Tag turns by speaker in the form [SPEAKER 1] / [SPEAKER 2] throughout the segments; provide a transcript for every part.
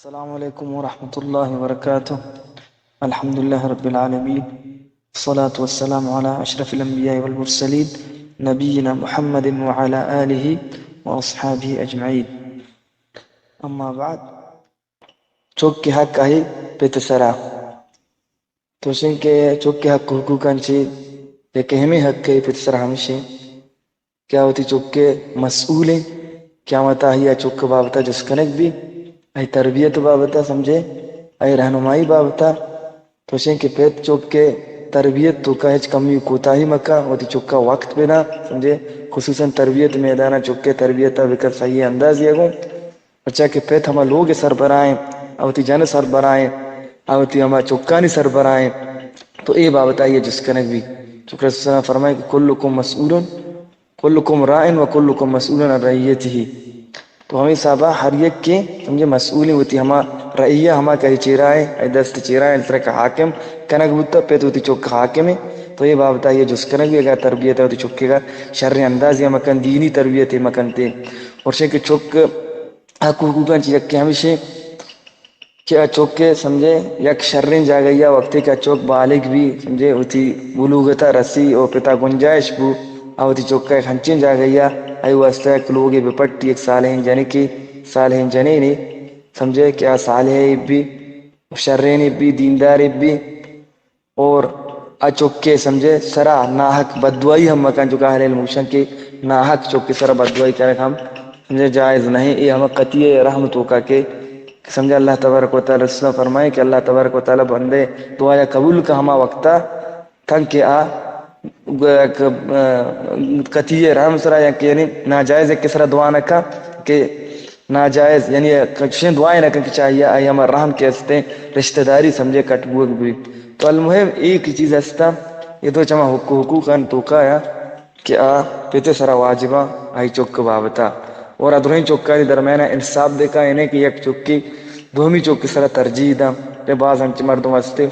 [SPEAKER 1] السلام عليكم ورحمة الله وبركاته. الحمد لله رب العالمين، والصلاة والسلام على أشرف الأنبياء والمرسلين نبينا محمد وعلى آله وأصحابه أجمعين. أما بعد، çok hak ahi petasara توشن के चौक के हक हुकूकांची या कहमे हक के पेtasara हमेशे क्या होती चौक के मसूल है क्या मता ही या चौक के बाबता जिसकनक भी आई तरबियत बाबता समझे आई रहनुमाई बाबता توشن के पेट चौक के तरबियत तो का है कमी कोताही मक्का होती चौक का वक्त पे ना समझे खुसूसन तरबियत मैदाना चौक के तरबियत विकर सही अंदाज ये गो बच्चा के पेट हम लोग सरबराएं अवती जन सरबराएं अवती हम चौकानी सरबराएं तो ये बाबत आई है जिसकनक भी चुकर फरमाए कि कुल्लुकुम राइन व कुल्लुकुम मसऊलन अन रइयतिही। तो हमें साबा हर एक के समझे मसूली होती हमा रइया हमा कही चेराए दस्त चेराए तरह का हाकिम कनक बुत्ता पे तो चौक हाकिम है। तो ये बाबत आई है जिसकनक भी अगर तरबियत है तो चौकेगा शर्र अंदाज या मकन दीनी तरबियत है मकन ते और से के चौक हकूकन चीज के हमेशा क्या चौक के समझे यक शर्रिन जा गया वक्ती का चौक बालिग भी समझे उठी बुलूगता रसी और पिता गुंजाइश बू आवती चौक का हंचिन जा गया आई वास्ता लोग बेपट्टी एक सालहीन जने की सालहीन जने ने समझे क्या साल है भी शर्रेन भी दीनदार भी और अचौक के समझे सरा नाहक बदवाई हम मकान चुका है मुशन के नाहक चौक के सरा बदवाई करे हम समझे जायज नहीं ये हम कतिये रहमतों का के समझे अल्लाह तबारक व तआला रसूल फरमाए कि अल्लाह तबारक व तआला बंदे दुआ या कबूल का हमा वक्ता थंग के आ कतिये रहम सरा या के नाजायज के सरा दुआ न का के नाजायज यानी कक्षे दुआएं न कि चाहिए आई हमारा रहम के हस्ते रिश्तेदारी समझे कटबुक भी तो अलमुहिम एक चीज हस्ता ये तो चमा हुकूक अन तो का या कि आ पेते सरा वाजिबा आई चौक बाबता और अधुरी चौका दरमियान इंसाफ देखा इन्हें कि यक चौकी दोमी चौकी सरा तरजीह दम ते बाज अंच मर्दों वास्ते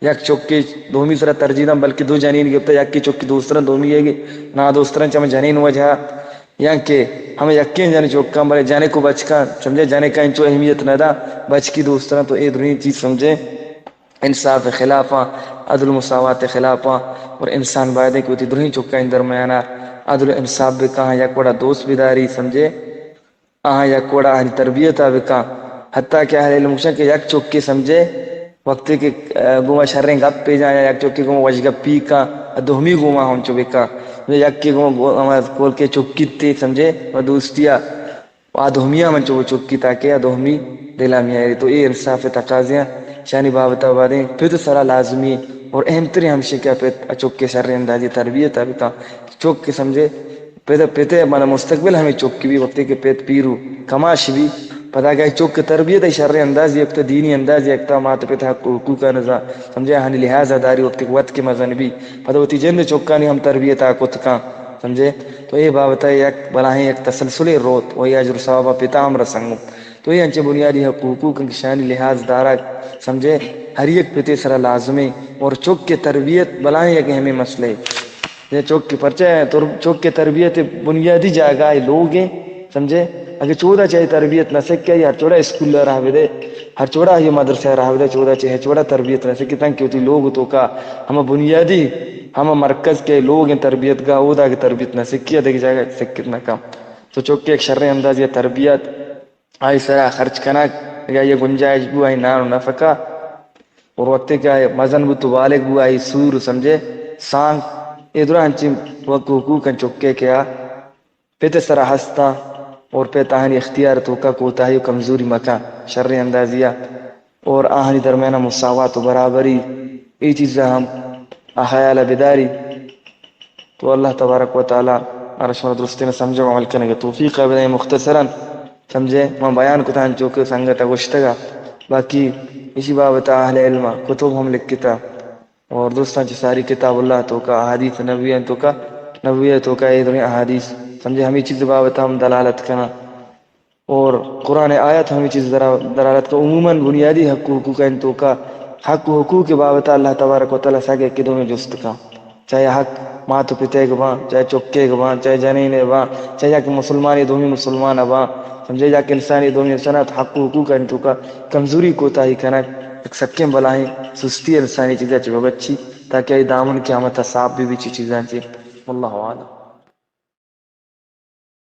[SPEAKER 1] यक चौकी दोमी सरा तरजीह दम बल्कि दो जनीन गिफ्ता यक की चौकी दूसरा दोमी है ना दूसरा चम जनीन वजह या के हमें यकीन जाने चौका बड़े जाने को बच का समझे जाने का इंचो अहमियत न दा बच की दूसरा तो ये दोनों चीज समझे इंसाफ खिलाफा अदल मुसावात खिलाफा और इंसान वायदे की होती दोनों चौका इन दरमियाना अदल इंसाफ भी कहा या कोड़ा दोस्त बिदारी समझे आहा या कोड़ा हरी तरबियत भी कहा हत्ता क्या है मुशन के यक चौक के समझे वक्त के गुमा शर्रे गप पे जाए यक चौक के गुमा वज गप्पी का दोहमी गुमा हम चुबे का यक के गुमा कोल के चौकी ते समझे और दोस्तिया आदोहमिया मन चौकी ताके आदोहमी दिलामिया तो ये इंसाफ तकाजिया शानी बाबता बादे फिर तो सारा लाजमी और अहम तरी हमसे क्या पे चौक के शर्रे अंदाजी तरबियत अभी का चौक के समझे पेते पेते माना मुस्तकबिल हमें चौक की भी वक्त के पेट पीरू कमाश भी पता क्या चौक की तरबियत है शर्रे अंदाज एक तो दीनी अंदाज एक तो मात पिता हुकूक का नजा समझे हानि लिहाजादारी वक्त के वक्त के मजन भी पता होती जंद चौका नहीं हम तरबियत आकुत का समझे तो ये बाबत है एक बलाही एक तसलसुल रोत वही अजर सवाबा पिता हम रसंग तो ये अंचे बुनियादी हुकूक की शानी लिहाज दारा समझे हर एक पिते सरा लाजमी और चौक के तरबियत बलाही एक हमें मसले ये चौक के पर्चा है तो चौक के तरबियत बुनियादी जगह है लोग हैं समझे अगर चौदह चाहे तरबियत न सके यार चौड़ा स्कूल रहा दे हर चौड़ा ये मदरसा रहा दे चौदह चाहे चौड़ा तरबियत न सके तंग क्योंकि लोग तो का हम बुनियादी हम मरकज के लोग हैं तरबियत का उदा की तरबियत न सके देखी जाएगा सके न कम तो चौक के एक शर्र अंदाज ये तरबियत आई सरा खर्च करना या ये गुंजाइश भी आई ना नफका और वक्त क्या है मजन भी तो वाले भी आई सूर समझे सांग इधर हंची वक्त हुकूक चुक्के क्या पेते सरा हंसता और पे ताहनी इख्तियार तो का कोताही कमजोरी मका शर्र अंदाजिया और आहनी दरमियान मुसावात बराबरी ये चीज़ हम ख्याल बेदारी तो अल्लाह तबारक व तआला अरशम दुरुस्ती में समझो अमल करने की तौफीक है मुख्तसरन समझे मैं बयान को तान चौके संगत गोश्तगा बाकी इसी बाबत अहले इल्म कुतुब हम लिखता और दोस्तों की सारी किताबुल्लाह तो का अहादीस नबवियत तो का ये अहादीस समझे हमें चीज़ बाबत हम दलालत करना और कुरान आयत हमें चीज़ दलालत का उमूमन बुनियादी हकूक़ का तो का हक हुकूक के बाबत अल्लाह तबारक व तआला सागे किदों में जुस्त का चाहे हक ماتو پتے کے وہاں چاہے چکے کے وہاں چاہے جنین وہاں چاہے جا کے مسلمان دومی مسلمان وہاں سمجھے جا کے انسانی دومی انسانات حق حقوق ہے تو کا کمزوری کوتا ہی کنا ایک سکے بلائیں سستی انسانی چیزیں چاہیے بچی تاکہ دامن قیامت صاحب بھی چیزیں چاہیے واللہ اعلم.